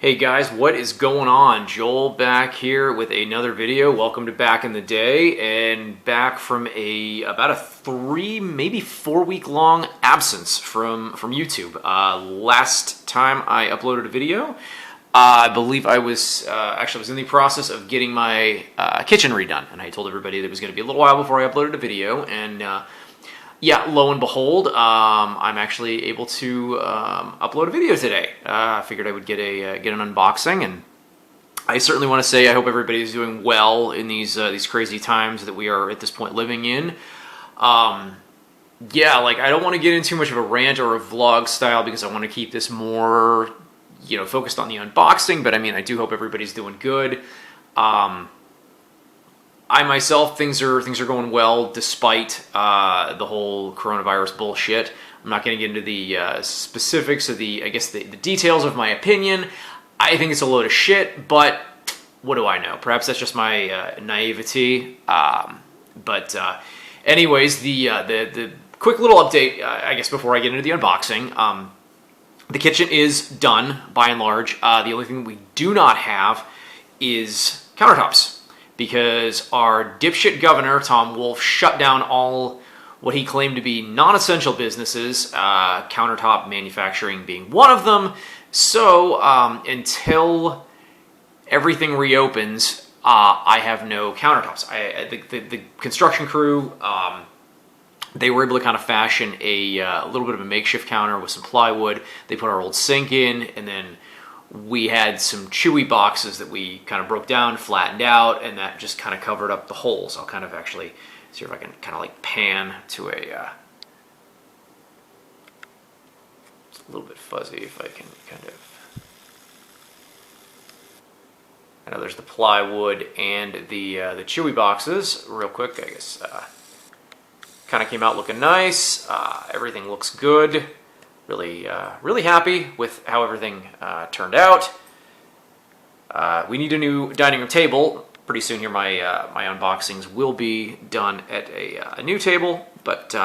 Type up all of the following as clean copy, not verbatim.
Hey guys, what is going on? Joel back here with another video. Welcome to Back in the Day, and back from about a 3, maybe 4 week long absence from YouTube. Last time I uploaded a video, I believe I was in the process of getting my kitchen redone, and I told everybody that it was going to be a little while before I uploaded a video, and yeah, lo and behold, I'm actually able to upload a video today. I figured I would get an unboxing, and I certainly want to say I hope everybody's doing well in these crazy times that we are at this point living in. Yeah, like I don't want to get into too much of a rant or a vlog style because I want to keep this more, focused on the unboxing. But I mean, I do hope everybody's doing good. I myself, things are going well despite the whole coronavirus bullshit. I'm not going to get into the specifics of the details of my opinion. I think it's a load of shit, but what do I know? Perhaps that's just my naivety. But anyways, the quick little update, I guess, before I get into the unboxing. The kitchen is done by and large. The only thing we do not have is countertops, because our dipshit governor, Tom Wolf, shut down all what he claimed to be non-essential businesses, countertop manufacturing being one of them. So until everything reopens, I have no countertops. The construction crew, they were able to kind of fashion a little bit of a makeshift counter with some plywood. They put our old sink in, and then we had some chewy boxes that we kind of broke down, flattened out, and that just kind of covered up the holes. I'll kind of actually see if I can kind of like pan to it's a little bit fuzzy if I can kind of. I know there's the plywood and the chewy boxes. Real quick, I guess, kind of came out looking nice. Everything looks good. Really happy with how everything turned out. We need a new dining room table. Pretty soon here, my unboxings will be done at a new table, but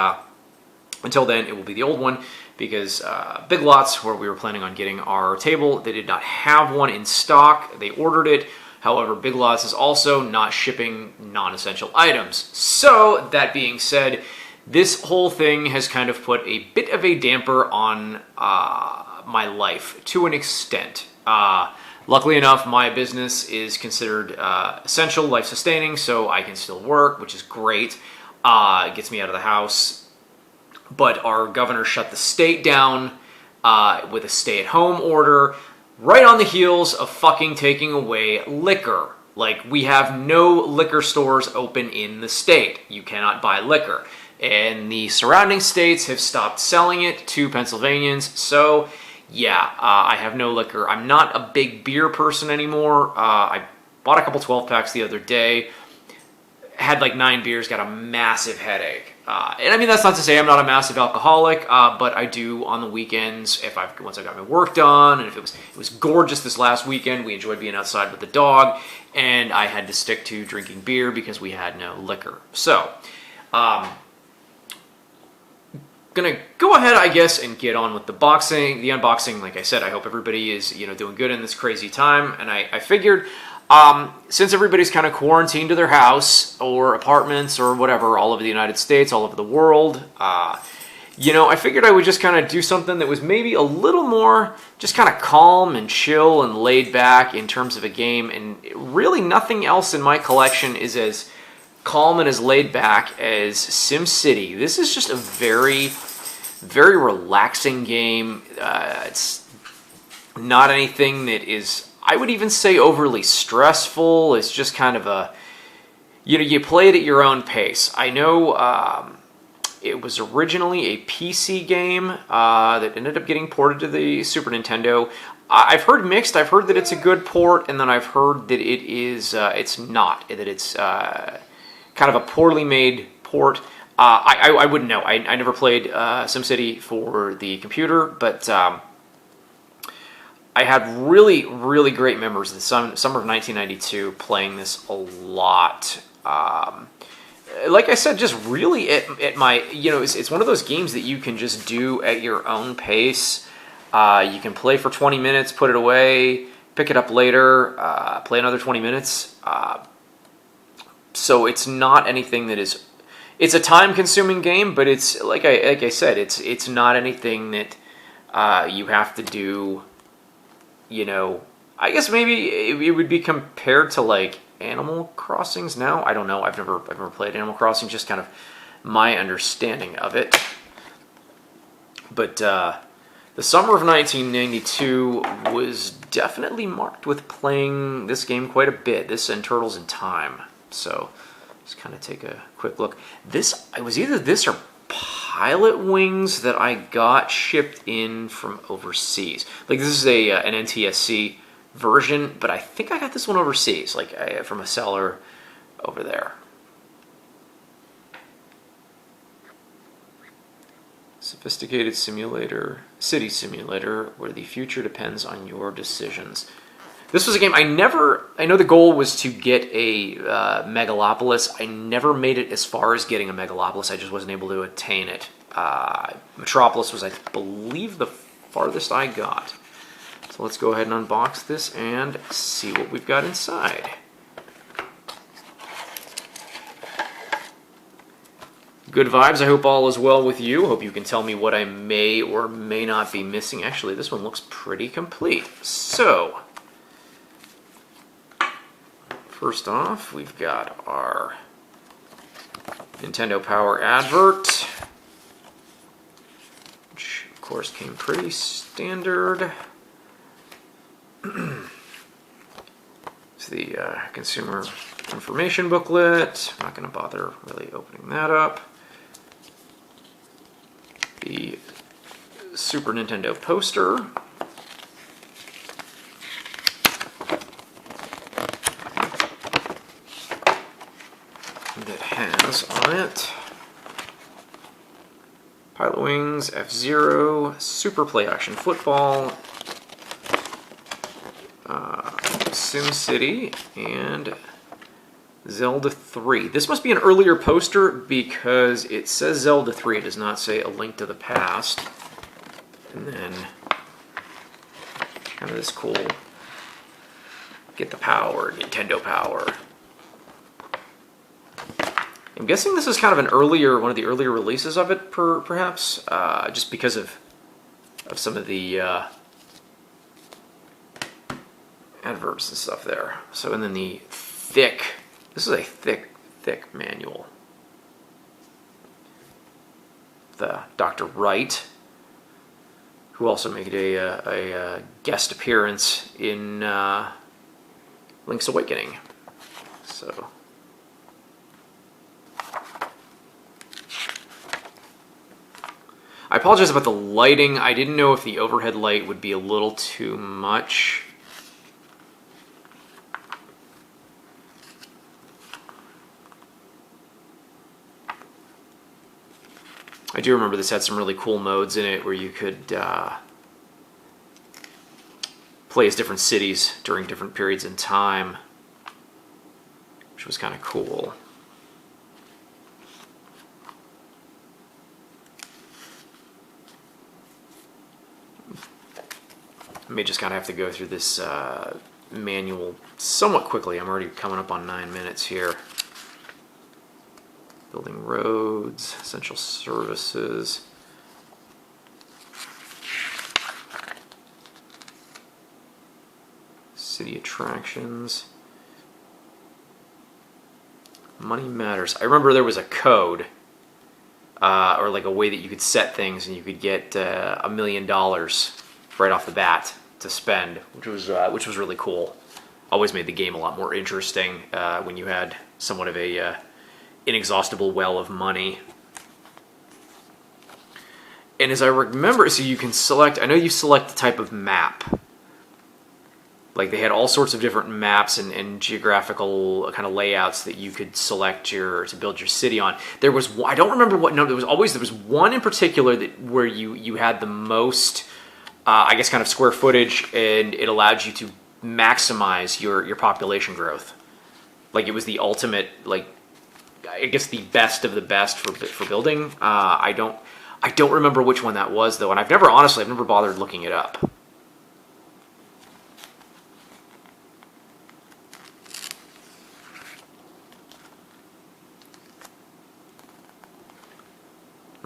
until then, it will be the old one, because Big Lots, where we were planning on getting our table, they did not have one in stock. They ordered it. However, Big Lots is also not shipping non-essential items. So, that being said, this whole thing has kind of put a bit of a damper on my life, to an extent. Luckily enough, my business is considered essential, life-sustaining, so I can still work, which is great. It gets me out of the house. But our governor shut the state down with a stay-at-home order, right on the heels of fucking taking away liquor. Like, we have no liquor stores open in the state. You cannot buy liquor. And the surrounding states have stopped selling it to Pennsylvanians. So, yeah, I have no liquor. I'm not a big beer person anymore. I bought a couple 12-packs the other day. Had like 9 beers, got a massive headache. And I mean, that's not to say I'm not a massive alcoholic, but I do on the weekends, once I got my work done, and if it was gorgeous this last weekend. We enjoyed being outside with the dog, and I had to stick to drinking beer because we had no liquor. So, gonna go ahead, I guess, and get on with the unboxing. Like I said, I hope everybody is doing good in this crazy time, and I figured, since everybody's kind of quarantined to their house or apartments or whatever, all over the United States, all over the world, I figured I would just kind of do something that was maybe a little more just kind of calm and chill and laid back in terms of a game. And really nothing else in my collection is as calm and as laid back as SimCity. This is just a very, very relaxing game. It's not anything that is, I would even say, overly stressful. It's just kind of a, you play it at your own pace. I know it was originally a PC game that ended up getting ported to the Super Nintendo. I've heard mixed. I've heard that it's a good port, and then I've heard that it is, it's not, that it's kind of a poorly made port. I wouldn't know. I never played SimCity for the computer, but I had really, really great memories of the summer of 1992 playing this a lot. Like I said, just really at my, it's one of those games that you can just do at your own pace. You can play for 20 minutes, put it away, pick it up later, play another 20 minutes. So it's not anything that is... It's a time-consuming game, but it's like I said, it's not anything that you have to do. You know, I guess maybe it would be compared to like Animal Crossings now. I don't know. I've never played Animal Crossing. Just kind of my understanding of it. But the summer of 1992 was definitely marked with playing this game quite a bit. This and Turtles in Time. So let's kind of take a quick look. It was either this or Pilot Wings that I got shipped in from overseas. Like this is an NTSC version, but I think I got this one overseas, like from a seller over there. Sophisticated simulator, city simulator, where the future depends on your decisions. This was a game I know the goal was to get a Megalopolis. I never made it as far as getting a Megalopolis. I just wasn't able to attain it. Metropolis was, I believe, the farthest I got. So let's go ahead and unbox this and see what we've got inside. Good vibes. I hope all is well with you. Hope you can tell me what I may or may not be missing. Actually, this one looks pretty complete. So, first off, we've got our Nintendo Power advert, which of course came pretty standard. It's the consumer information booklet. I'm not going to bother really opening that up. The Super Nintendo poster. That has on it Pilot Wings, F-Zero, Super Play Action Football, SimCity, and Zelda 3. This must be an earlier poster because it says Zelda 3. It does not say A Link to the Past. And then kind of this cool get the power, Nintendo Power. I'm guessing this is kind of one of the earlier releases of it, perhaps, just because of some of the adverts and stuff there. So, and then the this is a thick manual. The Dr. Wright, who also made a guest appearance in Link's Awakening. So, I apologize about the lighting. I didn't know if the overhead light would be a little too much. I do remember this had some really cool modes in it where you could play as different cities during different periods in time, which was kind of cool. I may just kind of have to go through this manual somewhat quickly. I'm already coming up on 9 minutes here. Building roads, essential services. City attractions. Money matters. I remember there was a code, or like a way that you could set things and you could get $1 million right off the bat to spend, which was really cool. Always made the game a lot more interesting when you had somewhat of a inexhaustible well of money. And as I remember, so you can select, I know you select the type of map. Like they had all sorts of different maps and geographical kind of layouts that you could select to build your city on. There was, I don't remember what number, there was one in particular where you had the most, I guess, kind of square footage, and it allowed you to maximize your population growth. Like it was the ultimate, like, I guess the best of the best for building. I don't remember which one that was though, and I've never bothered looking it up.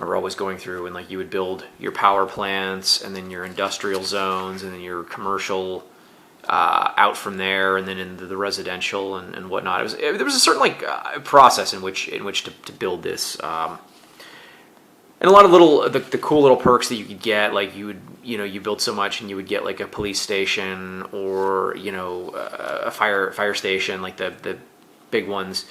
remember always going through and like you would build your power plants and then your industrial zones and then your commercial out from there, and then into the residential and whatnot. There was a certain like process in which to build this, and a lot of little the cool little perks that you could get. Like you build so much and you would get like a police station or a fire station, like the big ones.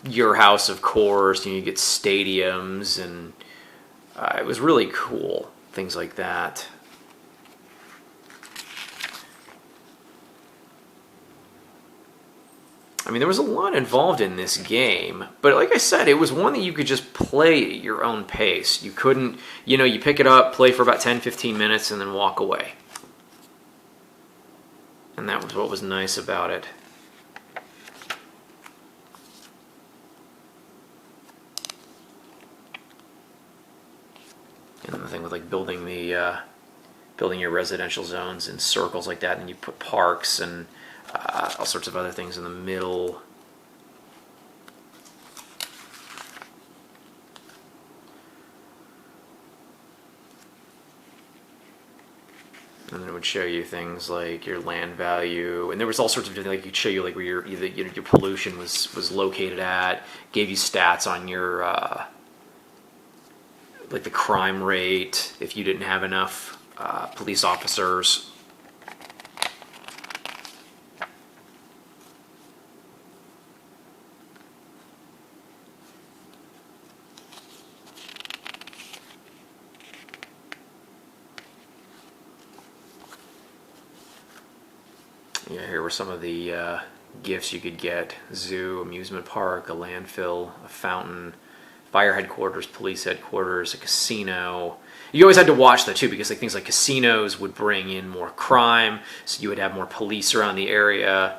Your house, of course. You get stadiums, and it was really cool. Things like that. I mean, there was a lot involved in this game, but like I said, it was one that you could just play at your own pace. You couldn't, you pick it up, play for about 10, 15 minutes, and then walk away. And that was what was nice about it. And the thing with like building your residential zones in circles like that, and you put parks and all sorts of other things in the middle. And then it would show you things like your land value, and there was all sorts of different, like, it could show you like where your pollution was located at, gave you stats on your like the crime rate if you didn't have enough police officers. Yeah, here were some of the gifts you could get: zoo, amusement park, a landfill, a fountain, fire headquarters, police headquarters, a casino. You always had to watch that too, because like things like casinos would bring in more crime, so you would have more police around the area.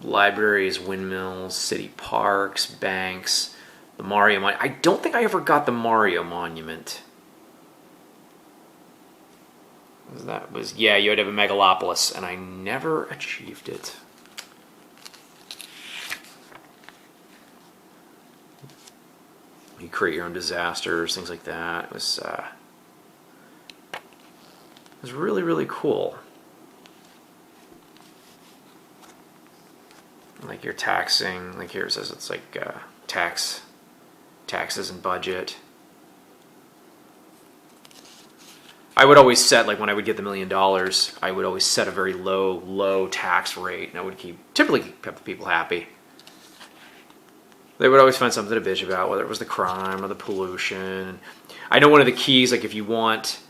Libraries, windmills, city parks, banks, the Mario Monument. I don't think I ever got the Mario Monument. That was, yeah, you had to have a megalopolis, and I never achieved it. You create your own disasters, things like that. It was really, really cool. Like you're taxing, like here it says it's like taxes and budget. I would always set, like when I would get the $1 million, I would always set a very low tax rate, and I would typically keep the people happy. They would always find something to bitch about, whether it was the crime or the pollution. I know one of the keys, like if you want,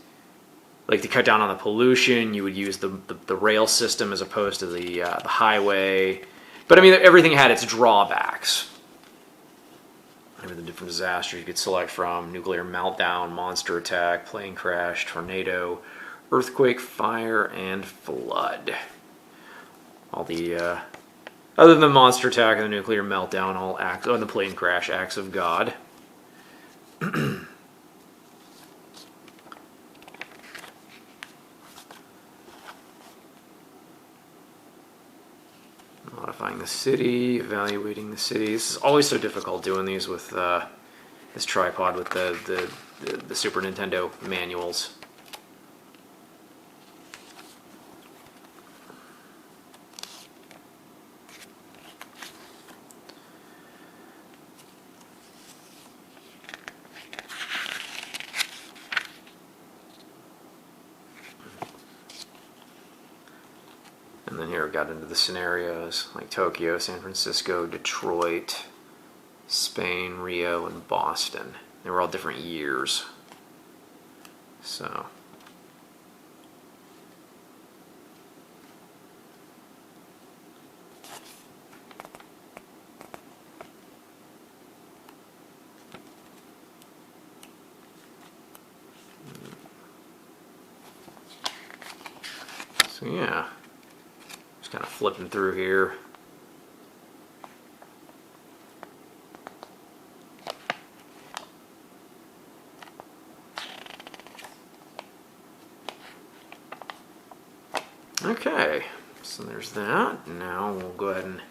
like to cut down on the pollution, you would use the rail system as opposed to the highway. But I mean, everything had its drawbacks. The different disasters you could select from: nuclear meltdown, monster attack, plane crash, tornado, earthquake, fire, and flood. All the other than the monster attack and the nuclear meltdown, all acts, the plane crash, acts of God. Modifying the city, evaluating the city. This is always so difficult doing these with this tripod with the Super Nintendo manuals. And then here I got into the scenarios like Tokyo, San Francisco, Detroit, Spain, Rio, and Boston. They were all different years. So yeah. Just kind of flipping through here. Okay, so there's that. Now we'll go ahead and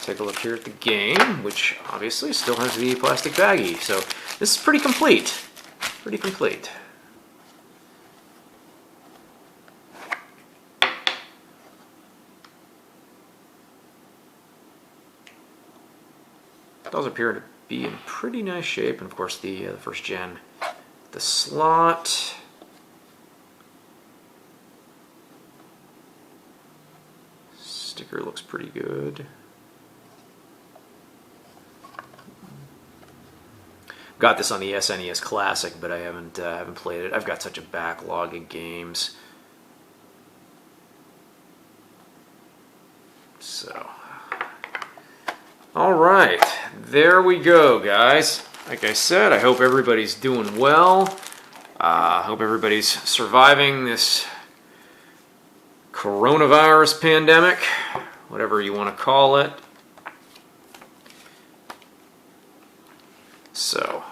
take a look here at the game, which obviously still has the plastic baggie. So this is pretty complete. Pretty complete. It does appear to be in pretty nice shape, and of course the first gen, the slot. Sticker looks pretty good. Got this on the SNES Classic, but I haven't played it. I've got such a backlog of games. So, all right, there we go, guys. Like I said, I hope everybody's doing well. I hope everybody's surviving this coronavirus pandemic, whatever you want to call it. So,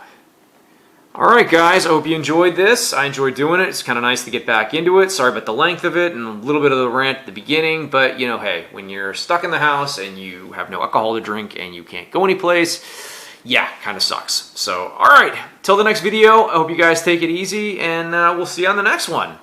all right, guys, I hope you enjoyed this. I enjoyed doing it. It's kind of nice to get back into it. Sorry about the length of it and a little bit of the rant at the beginning, but, you know, hey, when you're stuck in the house and you have no alcohol to drink and you can't go anyplace, yeah, kind of sucks. So, all right, till the next video, I hope you guys take it easy, and we'll see you on the next one.